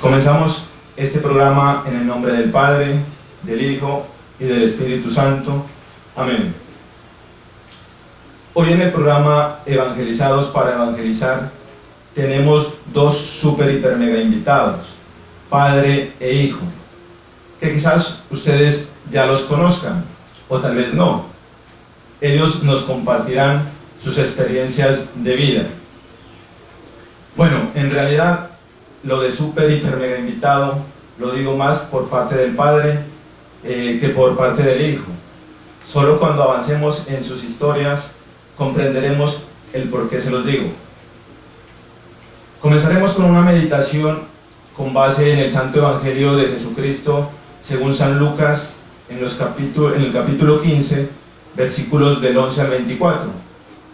Comenzamos este programa en el nombre del Padre, del Hijo y del Espíritu Santo. Amén. Hoy en el programa Evangelizados para Evangelizar tenemos dos super hiper mega invitados, Padre e Hijo, que quizás ustedes ya los conozcan o tal vez no. Ellos nos compartirán sus experiencias de vida. Bueno, en realidad lo de super hiper mega invitado lo digo más por parte del Padre que por parte del Hijo. Solo cuando avancemos en sus historias comprenderemos el por qué se los digo. Comenzaremos con una meditación con base en el Santo Evangelio de Jesucristo según San Lucas en el capítulo 15, versículos del 11 al 24,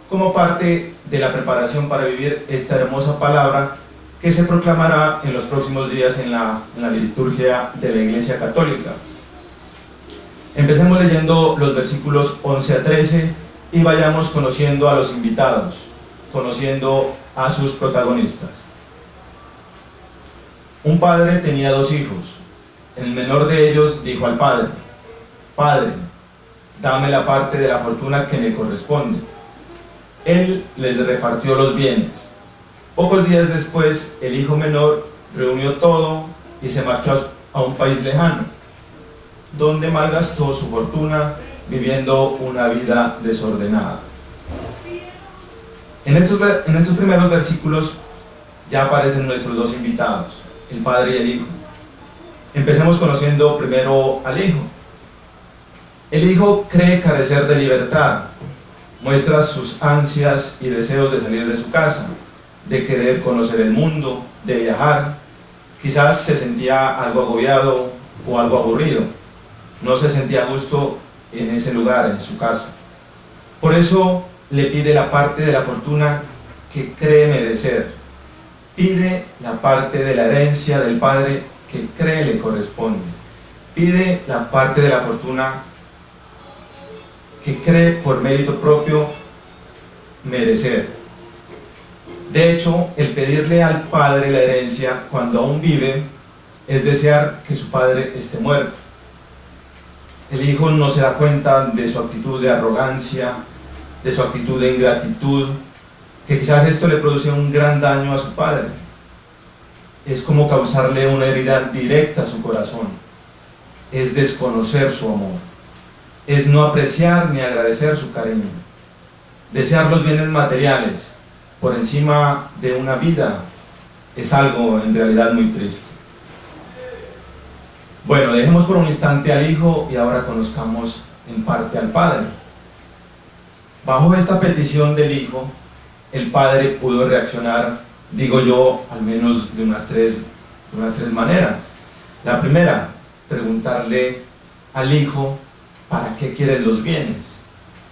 como parte de la preparación para vivir esta hermosa palabra que se proclamará en los próximos días en la liturgia de la Iglesia Católica. Empecemos leyendo los versículos 11 a 13 y vayamos conociendo a los invitados, conociendo a sus protagonistas. Un padre tenía dos hijos. El menor de ellos dijo al padre: Padre, dame la parte de la fortuna que me corresponde. Él les repartió los bienes. Pocos días después, el hijo menor reunió todo y se marchó a un país lejano, donde malgastó su fortuna viviendo una vida desordenada. En estos primeros versículos ya aparecen nuestros dos invitados, el Padre y el Hijo. Empecemos conociendo primero al Hijo. El Hijo cree carecer de libertad, muestra sus ansias y deseos de salir de su casa, de querer conocer el mundo, de viajar. Quizás se sentía algo agobiado o algo aburrido, no se sentía a gusto en ese lugar, en su casa. Por eso le pide la parte de la fortuna que cree merecer, pide la parte de la herencia del Padre que cree le corresponde, pide la parte de la fortuna que cree por mérito propio merecer. De hecho, el pedirle al Padre la herencia cuando aún vive es desear que su Padre esté muerto. El Hijo no se da cuenta de su actitud de arrogancia, de su actitud de ingratitud, que quizás esto le produce un gran daño a su Padre. Es como causarle una herida directa a su corazón. Es desconocer su amor. Es no apreciar ni agradecer su cariño. Desear los bienes materiales por encima de una vida es algo en realidad muy triste. Bueno, dejemos por un instante al Hijo y ahora conozcamos en parte al Padre. Bajo esta petición del Hijo, el Padre pudo reaccionar, digo yo, al menos de unas tres maneras. La primera, preguntarle al Hijo: ¿para qué quieres los bienes?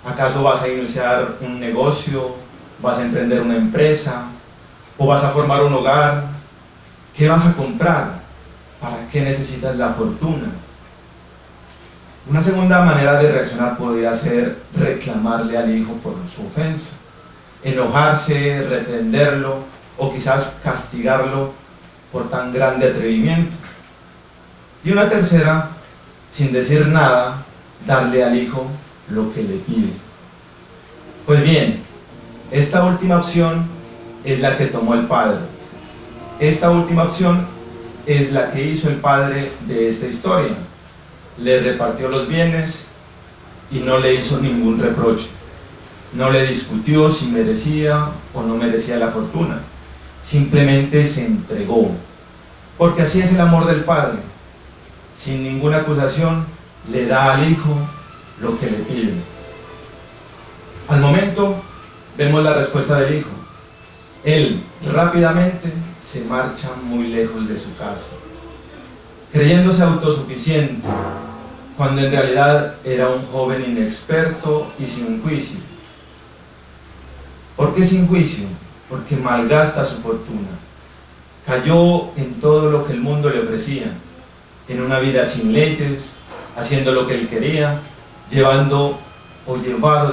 ¿Acaso vas a iniciar un negocio? ¿Vas a emprender una empresa? ¿O vas a formar un hogar? ¿Qué vas a comprar? ¿Para qué necesitas la fortuna? Una segunda manera de reaccionar podría ser reclamarle al Hijo por su ofensa, enojarse, reprenderlo o quizás castigarlo por tan grande atrevimiento. Y una tercera, sin decir nada, darle al Hijo lo que le pide. Pues bien, esta última opción es la que tomó el Padre. Esta última opción es la que hizo el Padre de esta historia. Le repartió los bienes y no le hizo ningún reproche. No le discutió si merecía o no merecía la fortuna. Simplemente se entregó. Porque así es el amor del Padre. Sin ninguna acusación, le da al Hijo lo que le pide. Al momento, vemos la respuesta del Hijo. Él rápidamente se marcha muy lejos de su casa, creyéndose autosuficiente, cuando en realidad era un joven inexperto y sin juicio. ¿Por qué sin juicio? Porque malgasta su fortuna. Cayó en todo lo que el mundo le ofrecía, en una vida sin leyes, haciendo lo que él quería, llevado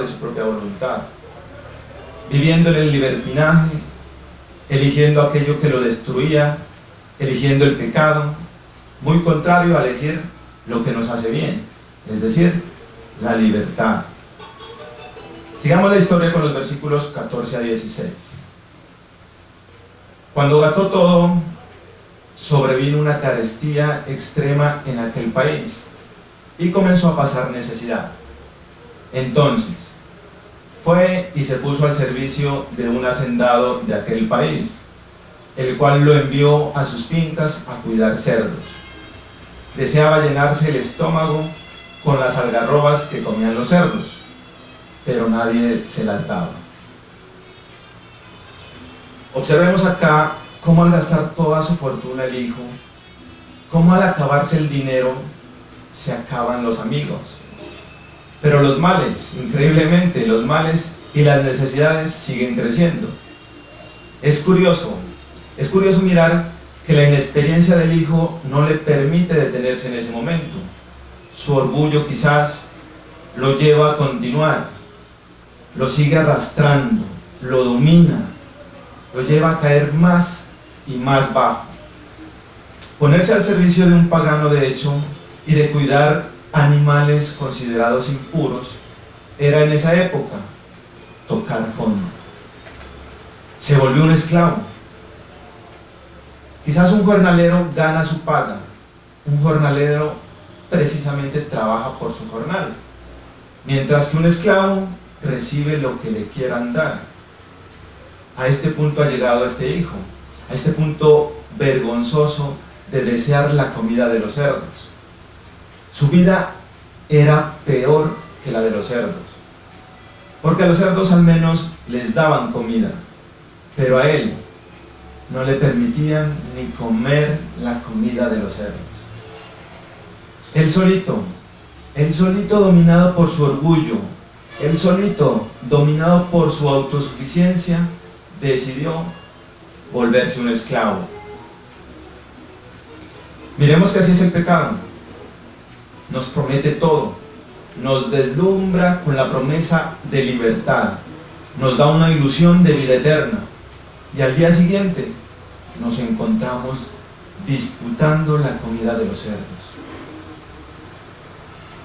de su propia voluntad, viviendo en el libertinaje, eligiendo aquello que lo destruía eligiendo el pecado, muy contrario a elegir lo que nos hace bien, es decir, la libertad. Sigamos la historia con los versículos 14 a 16. Cuando gastó todo, sobrevino una carestía extrema en aquel país y comenzó a pasar necesidad. Entonces, fue y se puso al servicio de un hacendado de aquel país, el cual lo envió a sus fincas a cuidar cerdos. Deseaba llenarse el estómago con las algarrobas que comían los cerdos, pero nadie se las daba. Observemos acá cómo al gastar toda su fortuna el hijo, cómo al acabarse el dinero, se acaban los amigos. Pero los males, increíblemente, los males y las necesidades siguen creciendo. Es curioso mirar que la inexperiencia del hijo no le permite detenerse en ese momento. Su orgullo quizás lo lleva a continuar, lo sigue arrastrando, lo domina, lo lleva a caer más y más bajo. Ponerse al servicio de un pagano, de hecho, y de cuidar animales considerados impuros, era en esa época tocar fondo. Se volvió un esclavo. Quizás un jornalero gana su paga. Un jornalero precisamente trabaja por su jornal, mientras que un esclavo recibe lo que le quieran dar. A este punto ha llegado este hijo, a este punto vergonzoso de desear la comida de los cerdos. Su vida era peor que la de los cerdos, porque a los cerdos al menos les daban comida, pero a él no le permitían ni comer la comida de los cerdos. Él solito dominado por su orgullo, él solito dominado por su autosuficiencia, decidió volverse un esclavo. Miremos que así es el pecado. Nos promete todo, nos deslumbra con la promesa de libertad, nos da una ilusión de vida eterna, y al día siguiente nos encontramos disputando la comida de los cerdos.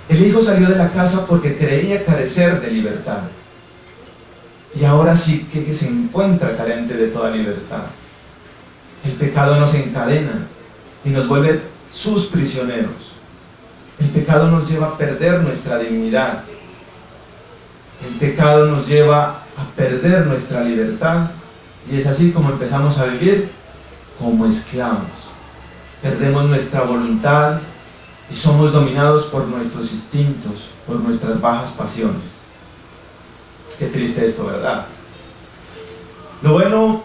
El hijo salió de la casa porque creía carecer de libertad, y ahora sí que se encuentra carente de toda libertad. El pecado nos encadena y nos vuelve sus prisioneros. El pecado nos lleva a perder nuestra dignidad. El pecado nos lleva a perder nuestra libertad, y es así como empezamos a vivir como esclavos. Perdemos nuestra voluntad y somos dominados por nuestros instintos, por nuestras bajas pasiones. Qué triste esto, ¿verdad? Lo bueno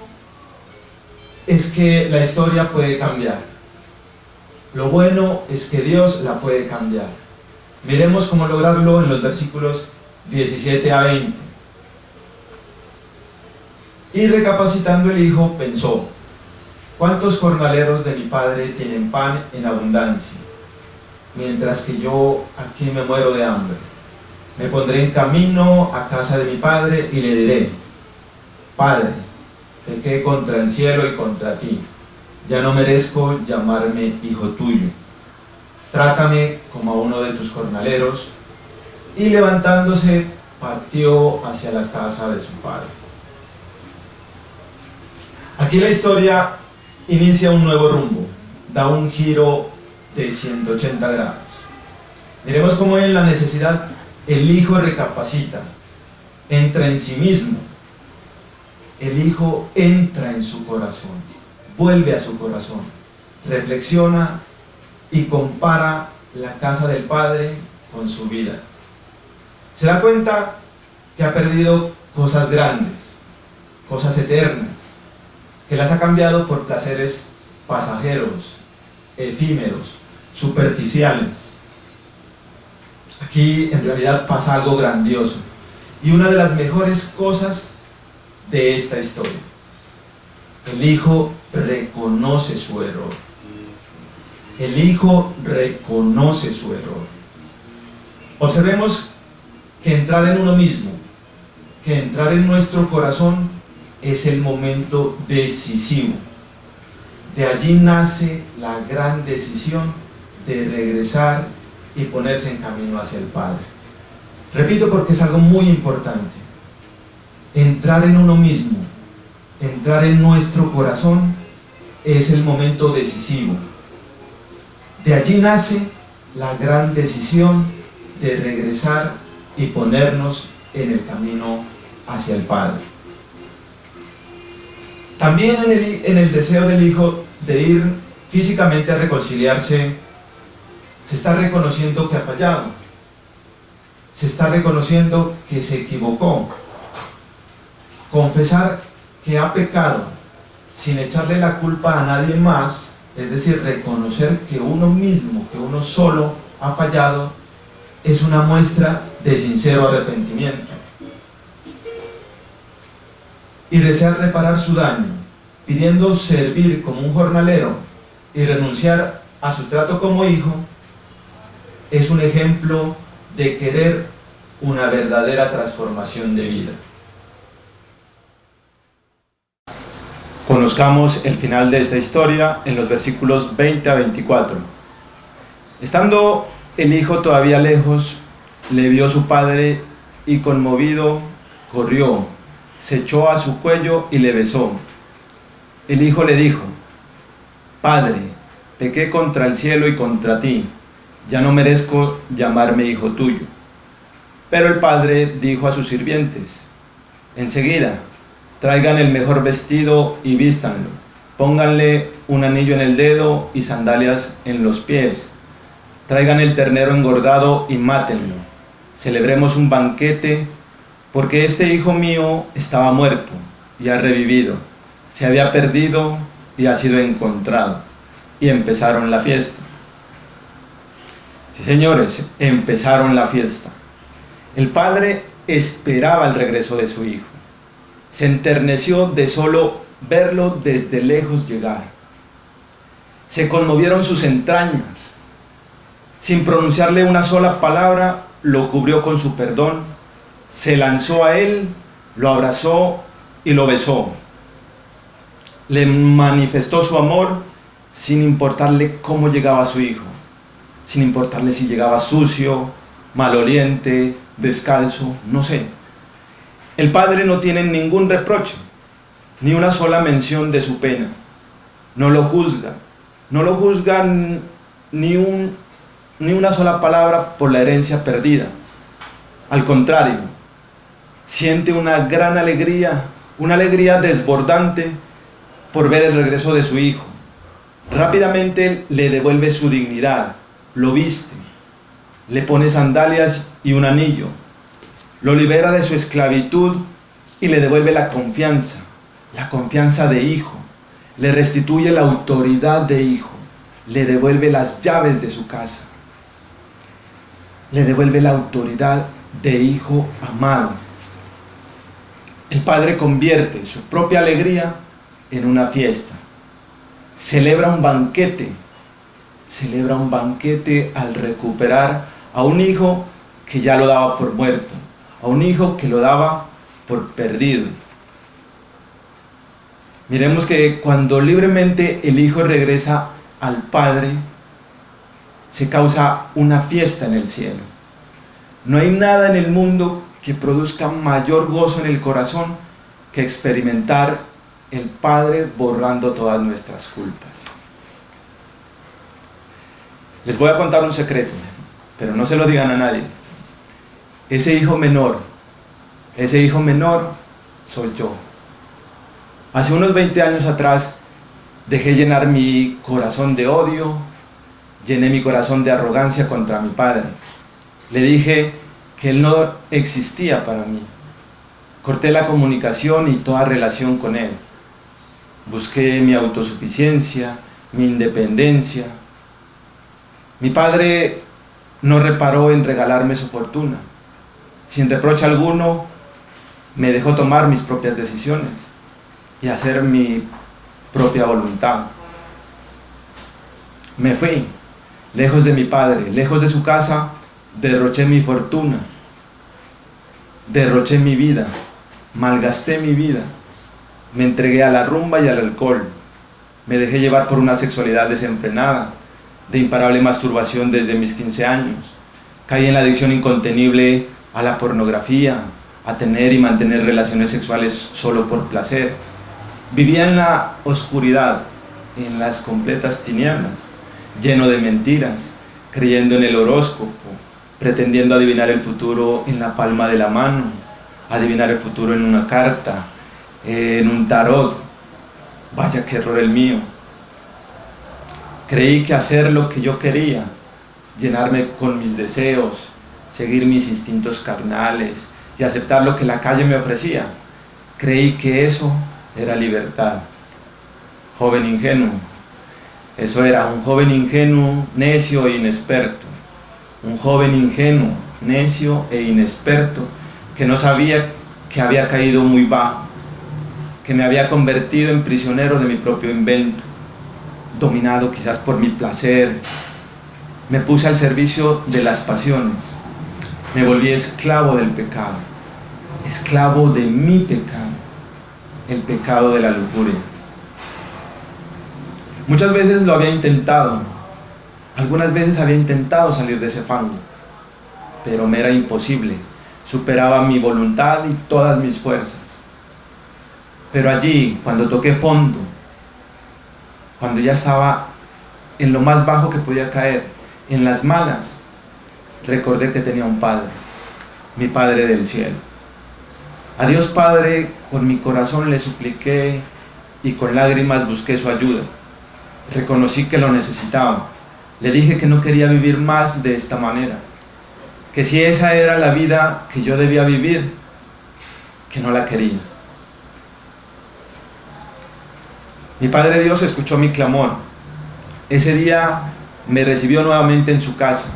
es que la historia puede cambiar. Lo bueno es que Dios la puede cambiar. Miremos cómo lograrlo en los versículos 17 a 20. Y recapacitando el hijo pensó: ¿cuántos jornaleros de mi padre tienen pan en abundancia, mientras que yo aquí me muero de hambre? Me pondré en camino a casa de mi padre y le diré: Padre, pequé contra el cielo y contra ti, ya no merezco llamarme hijo tuyo. Trátame como a uno de tus jornaleros. Y levantándose, partió hacia la casa de su padre. Aquí la historia inicia un nuevo rumbo, da un giro de 180 grados. Miremos cómo en la necesidad el hijo recapacita, entra en sí mismo. El hijo entra en su corazón, vuelve a su corazón, reflexiona y compara la casa del padre con su vida. Se da cuenta que ha perdido cosas grandes, cosas eternas, que las ha cambiado por placeres pasajeros, efímeros, superficiales. Aquí en realidad pasa algo grandioso, y una de las mejores cosas de esta historia: el hijo reconoce su error. El hijo reconoce su error. Observemos que entrar en uno mismo, que entrar en nuestro corazón, es el momento decisivo De allí nace la gran decisión de regresar y ponerse en camino hacia el Padre. Repito porque es algo muy importante. Entrar en uno mismo, entrar en nuestro corazón es el momento decisivo. De allí nace la gran decisión de regresar y ponernos en el camino hacia el Padre. También en el deseo del Hijo de ir físicamente a reconciliarse, se está reconociendo que ha fallado, se está reconociendo que se equivocó. Confesar que ha pecado sin echarle la culpa a nadie más, es decir, reconocer que uno mismo, que uno solo ha fallado, es una muestra de sincero arrepentimiento. Y desear reparar su daño, pidiendo servir como un jornalero y renunciar a su trato como hijo, es un ejemplo de querer una verdadera transformación de vida. Conozcamos el final de esta historia en los versículos 20 a 24. Estando el hijo todavía lejos, le vio su padre y conmovido corrió, se echó a su cuello y le besó. El hijo le dijo: Padre, pequé contra el cielo y contra ti, ya no merezco llamarme hijo tuyo. Pero el padre dijo a sus sirvientes: enseguida, traigan el mejor vestido y vístanlo, pónganle un anillo en el dedo y sandalias en los pies, traigan el ternero engordado y mátenlo, celebremos un banquete, porque este hijo mío estaba muerto y ha revivido, se había perdido y ha sido encontrado. Y empezaron la fiesta. Sí, señores, empezaron la fiesta. El padre esperaba el regreso de su hijo. Se enterneció de solo verlo desde lejos llegar. Se conmovieron sus entrañas. Sin pronunciarle una sola palabra, lo cubrió con su perdón, se lanzó a él, lo abrazó y lo besó. Le manifestó su amor sin importarle cómo llegaba su hijo, sin importarle si llegaba sucio, maloliente, descalzo, no sé. El padre no tiene ningún reproche, ni una sola mención de su pena. No lo juzga ni una sola palabra por la herencia perdida. Al contrario, siente una gran alegría, una alegría desbordante por ver el regreso de su hijo. Rápidamente le devuelve su dignidad, lo viste, le pone sandalias y un anillo, lo libera de su esclavitud y le devuelve la confianza de hijo, le restituye la autoridad de hijo, le devuelve las llaves de su casa, le devuelve la autoridad de hijo amado. El padre convierte su propia alegría en una fiesta. Celebra un banquete al recuperar a un hijo que ya lo daba por muerto, a un hijo que lo daba por perdido. Miremos que cuando libremente el hijo regresa al padre, se causa una fiesta en el cielo. No hay nada en el mundo que produzca mayor gozo en el corazón que experimentar el Padre borrando todas nuestras culpas. Les voy a contar un secreto, pero no se lo digan a nadie. Ese hijo menor soy yo. Hace unos 20 años atrás dejé llenar mi corazón de odio, llené mi corazón de arrogancia contra mi padre. Le dije que él no existía para mí. Corté la comunicación y toda relación con él. Busqué mi autosuficiencia, mi independencia. Mi padre no reparó en regalarme su fortuna. Sin reproche alguno, me dejó tomar mis propias decisiones y hacer mi propia voluntad. Me fui, lejos de mi padre, lejos de su casa, derroché mi fortuna, derroché mi vida, malgasté mi vida, me entregué a la rumba y al alcohol, Me dejé llevar por una sexualidad desenfrenada, de imparable masturbación desde mis 15 años. Caí en la adicción incontenible a la pornografía, a tener y mantener relaciones sexuales solo por placer. Vivía en la oscuridad, en las completas tinieblas, lleno de mentiras, creyendo en el horóscopo, pretendiendo adivinar el futuro en la palma de la mano, adivinar el futuro en una carta, en un tarot. Vaya qué error el mío. Creí que hacer lo que yo quería, llenarme con mis deseos, seguir mis instintos carnales y aceptar lo que la calle me ofrecía, creí que eso era libertad. Joven ingenuo. Eso era un joven ingenuo, necio e inexperto. Un joven ingenuo, necio e inexperto, que no sabía que había caído muy bajo, que me había convertido en prisionero de mi propio invento, dominado quizás por mi placer. Me puse al servicio de las pasiones, me volví esclavo del pecado, esclavo de mi pecado, el pecado de la lujuria. Muchas veces lo había intentado, algunas veces había intentado salir de ese fango, pero me era imposible, superaba mi voluntad y todas mis fuerzas. Pero allí, cuando toqué fondo, cuando ya estaba en lo más bajo que podía caer, en las malas, recordé que tenía un Padre, mi Padre del cielo. A Dios Padre, con mi corazón le supliqué y con lágrimas busqué su ayuda. Reconocí que lo necesitaba. Le dije que no quería vivir más de esta manera, que si esa era la vida que yo debía vivir, que no la quería. Mi Padre Dios escuchó mi clamor. Ese día me recibió nuevamente en su casa.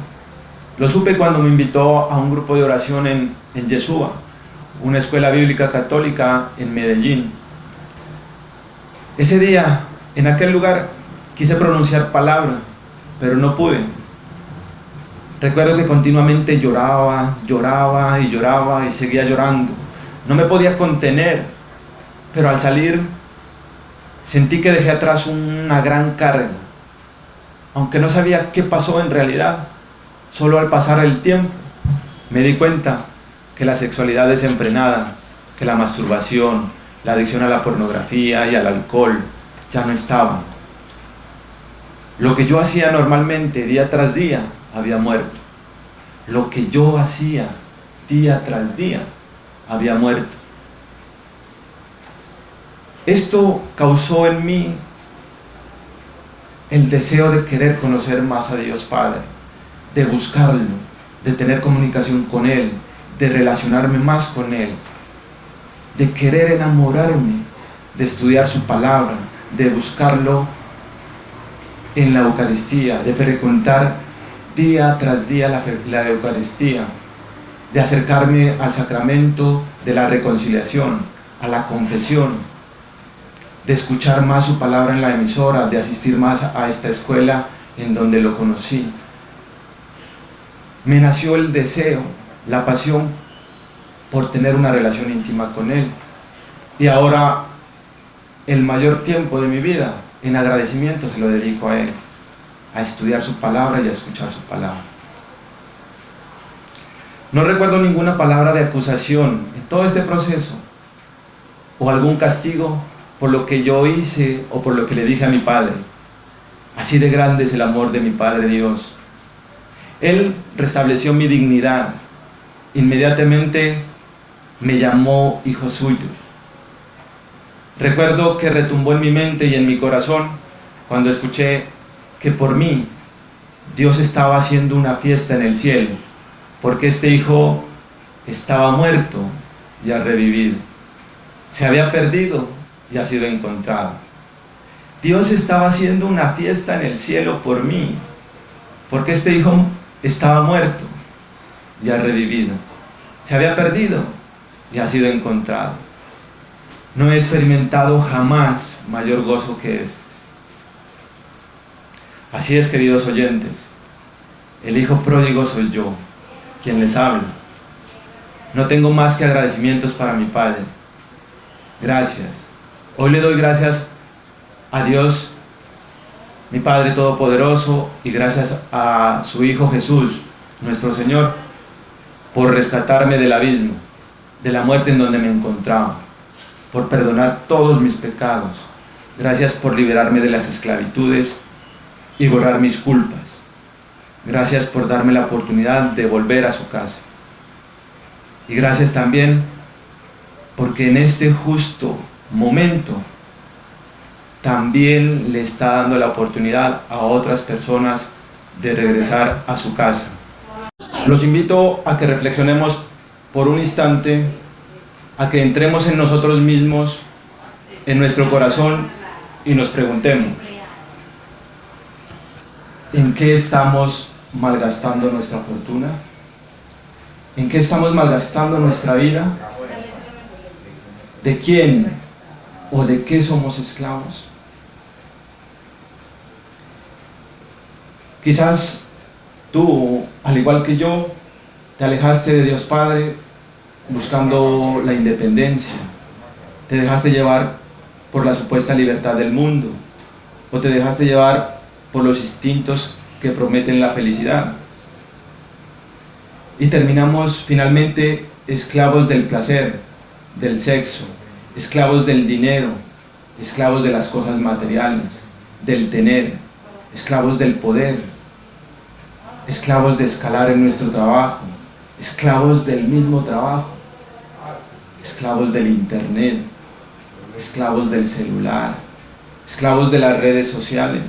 Lo supe cuando me invitó a un grupo de oración en Yeshua, una escuela bíblica católica en Medellín. Ese día, en aquel lugar, quise pronunciar palabra, pero no pude. Recuerdo que continuamente lloraba y seguía llorando. No me podía contener, pero al salir sentí que dejé atrás una gran carga, aunque no sabía qué pasó en realidad. Solo al pasar el tiempo me di cuenta que la sexualidad desenfrenada, que la masturbación, la adicción a la pornografía y al alcohol ya no estaban. Lo que yo hacía normalmente día tras día había muerto. Lo que yo hacía día tras día había muerto. Esto causó en mí el deseo de querer conocer más a Dios Padre, de buscarlo, de tener comunicación con Él, de relacionarme más con Él, de querer enamorarme, de estudiar su palabra, de buscarlo en la Eucaristía, de frecuentar día tras día la Eucaristía, de acercarme al sacramento de la reconciliación, a la confesión, de escuchar más su palabra en la emisora, de asistir más a esta escuela en donde lo conocí. Me nació el deseo, la pasión por tener una relación íntima con Él. Y ahora el mayor tiempo de mi vida en agradecimiento se lo dedico a Él, a estudiar su palabra y a escuchar su palabra. No recuerdo ninguna palabra de acusación en todo este proceso, o algún castigo por lo que yo hice o por lo que le dije a mi Padre. Así de grande es el amor de mi Padre Dios. Él restableció mi dignidad. Inmediatamente me llamó hijo suyo. Recuerdo que retumbó en mi mente y en mi corazón cuando escuché que por mí Dios estaba haciendo una fiesta en el cielo, porque este hijo estaba muerto y ha revivido. Se había perdido y ha sido encontrado. Dios estaba haciendo una fiesta en el cielo por mí, porque este hijo estaba muerto y ha revivido. Se había perdido y ha sido encontrado. No he experimentado jamás mayor gozo que este. Así es, queridos oyentes, el hijo pródigo soy yo, quien les habla. No tengo más que agradecimientos para mi Padre. Gracias. Hoy le doy gracias a Dios mi Padre Todopoderoso, y gracias a su Hijo Jesús, nuestro Señor, por rescatarme del abismo, de la muerte en donde me encontraba, por perdonar todos mis pecados. Gracias por liberarme de las esclavitudes y borrar mis culpas. Gracias por darme la oportunidad de volver a su casa. Y gracias también porque en este justo momento también le está dando la oportunidad a otras personas de regresar a su casa. Los invito a que reflexionemos por un instante, a que entremos en nosotros mismos, en nuestro corazón, y nos preguntemos: ¿en qué estamos malgastando nuestra fortuna? ¿En qué estamos malgastando nuestra vida? ¿De quién o de qué somos esclavos? Quizás tú, al igual que yo, te alejaste de Dios Padre buscando la independencia, te dejaste llevar por la supuesta libertad del mundo, o te dejaste llevar por los instintos que prometen la felicidad, y terminamos finalmente esclavos del placer, del sexo, esclavos del dinero, esclavos de las cosas materiales, del tener, esclavos del poder, esclavos de escalar en nuestro trabajo, esclavos del mismo trabajo, esclavos del internet, esclavos del celular, esclavos de las redes sociales,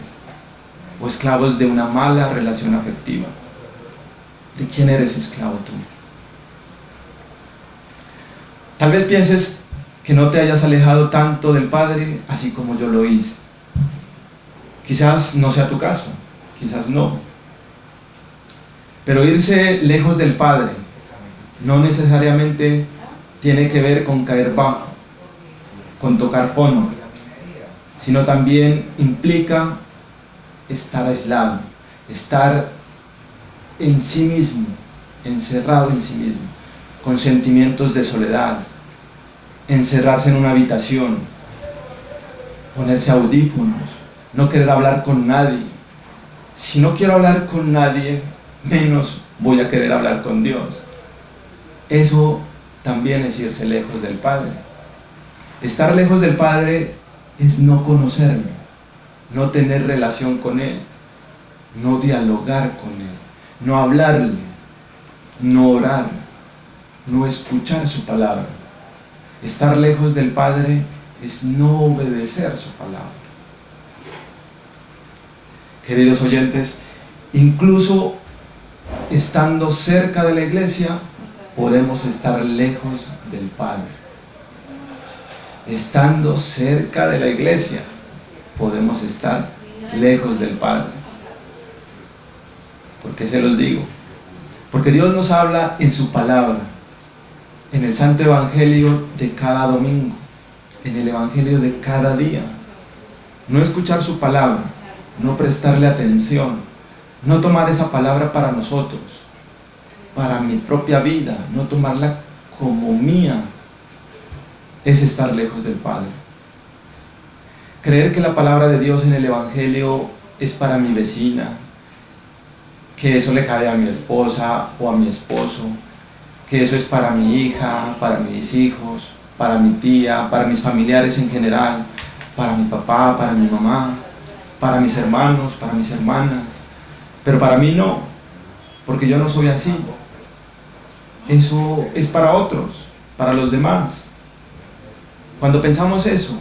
o esclavos de una mala relación afectiva. ¿De quién eres esclavo tú? Tal vez pienses que no te hayas alejado tanto del Padre así como yo lo hice. Quizás no sea tu caso, quizás no. Pero irse lejos del Padre no necesariamente tiene que ver con caer bajo, con tocar fondo, sino también implica estar aislado, estar en sí mismo, encerrado en sí mismo, con sentimientos de soledad, encerrarse en una habitación, ponerse audífonos, no querer hablar con nadie. Si no quiero hablar con nadie, menos voy a querer hablar con Dios. Eso también es irse lejos del Padre. Estar lejos del Padre es no conocerlo, no tener relación con Él, no dialogar con Él, no hablarle, no orar, no escuchar su palabra. Estar lejos del Padre es no obedecer su palabra. Queridos oyentes, incluso estando cerca de la iglesia, podemos estar lejos del Padre. Estando cerca de la iglesia, podemos estar lejos del Padre. ¿Por qué se los digo? Porque Dios nos habla en su palabra, en el Santo Evangelio de cada domingo, en el Evangelio de cada día. No escuchar su palabra, no prestarle atención, no tomar esa palabra para nosotros, para mi propia vida, no tomarla como mía, es estar lejos del Padre. Creer que la palabra de Dios en el Evangelio es para mi vecina, que eso le cae a mi esposa o a mi esposo, que eso es para mi hija, para mis hijos, para mi tía, para mis familiares en general, para mi papá, para mi mamá, para mis hermanos, para mis hermanas, pero para mí no, porque yo no soy así. Eso es para otros, para los demás. Cuando pensamos eso,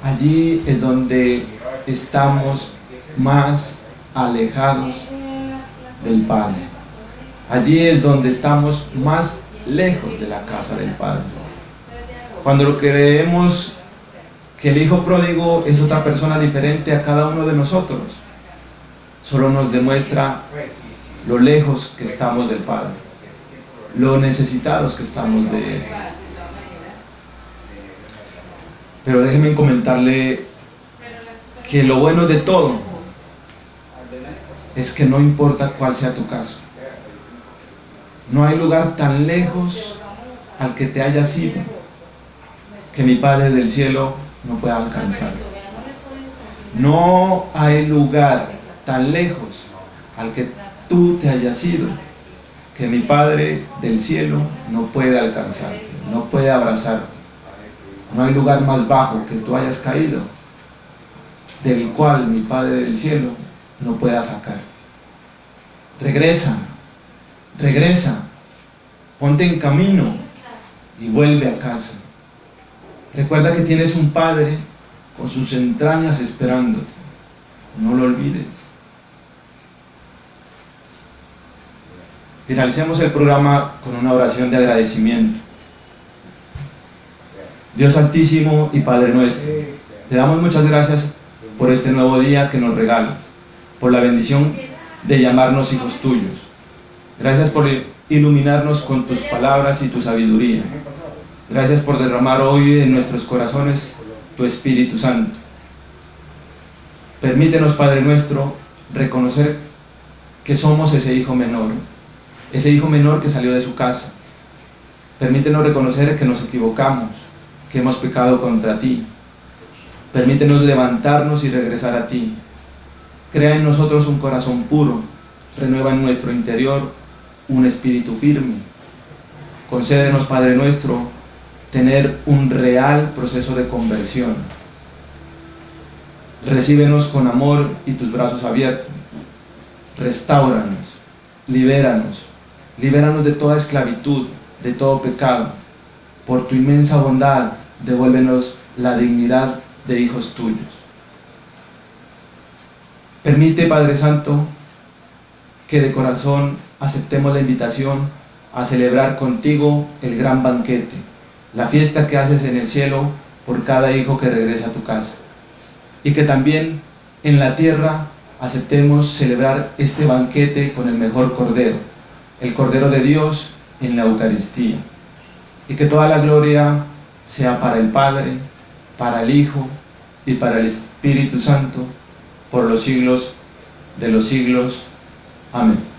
allí es donde estamos más alejados del Padre. Allí es donde estamos más lejos de la casa del Padre. Cuando creemos que el Hijo pródigo es otra persona diferente a cada uno de nosotros, solo nos demuestra lo lejos que estamos del Padre, lo necesitados que estamos de Él. Pero déjeme comentarle que lo bueno de todo es que no importa cuál sea tu caso, no hay lugar tan lejos al que te hayas ido que mi Padre del cielo no pueda alcanzar. No hay lugar tan lejos al que tú te hayas ido que mi Padre del cielo no puede alcanzarte, no puede abrazarte. No hay lugar más bajo que tú hayas caído, del cual mi Padre del cielo no pueda sacar. Regresa, regresa, ponte en camino y vuelve a casa. Recuerda que tienes un Padre con sus entrañas esperándote. No lo olvides. Finalicemos el programa con una oración de agradecimiento. Dios Santísimo y Padre nuestro, te damos muchas gracias por este nuevo día que nos regalas, por la bendición de llamarnos hijos tuyos. Gracias por iluminarnos con tus palabras y tu sabiduría. Gracias por derramar hoy en nuestros corazones tu Espíritu Santo. Permítenos, Padre nuestro, reconocer que somos ese hijo menor que salió de su casa. Permítenos reconocer que nos equivocamos, que hemos pecado contra ti. Permítenos levantarnos y regresar a ti. Crea en nosotros un corazón puro, renueva en nuestro interior un espíritu firme. Concédenos, Padre nuestro, tener un real proceso de conversión. Recíbenos con amor y tus brazos abiertos. Restáuranos, libéranos de toda esclavitud, de todo pecado. Por tu inmensa bondad, devuélvenos la dignidad de hijos tuyos. Permite, Padre Santo, que de corazón aceptemos la invitación a celebrar contigo el gran banquete, la fiesta que haces en el cielo por cada hijo que regresa a tu casa. Y que también en la tierra aceptemos celebrar este banquete con el mejor Cordero, el Cordero de Dios en la Eucaristía. Y que toda la gloria sea para el Padre, para el Hijo y para el Espíritu Santo, por los siglos de los siglos. Amén.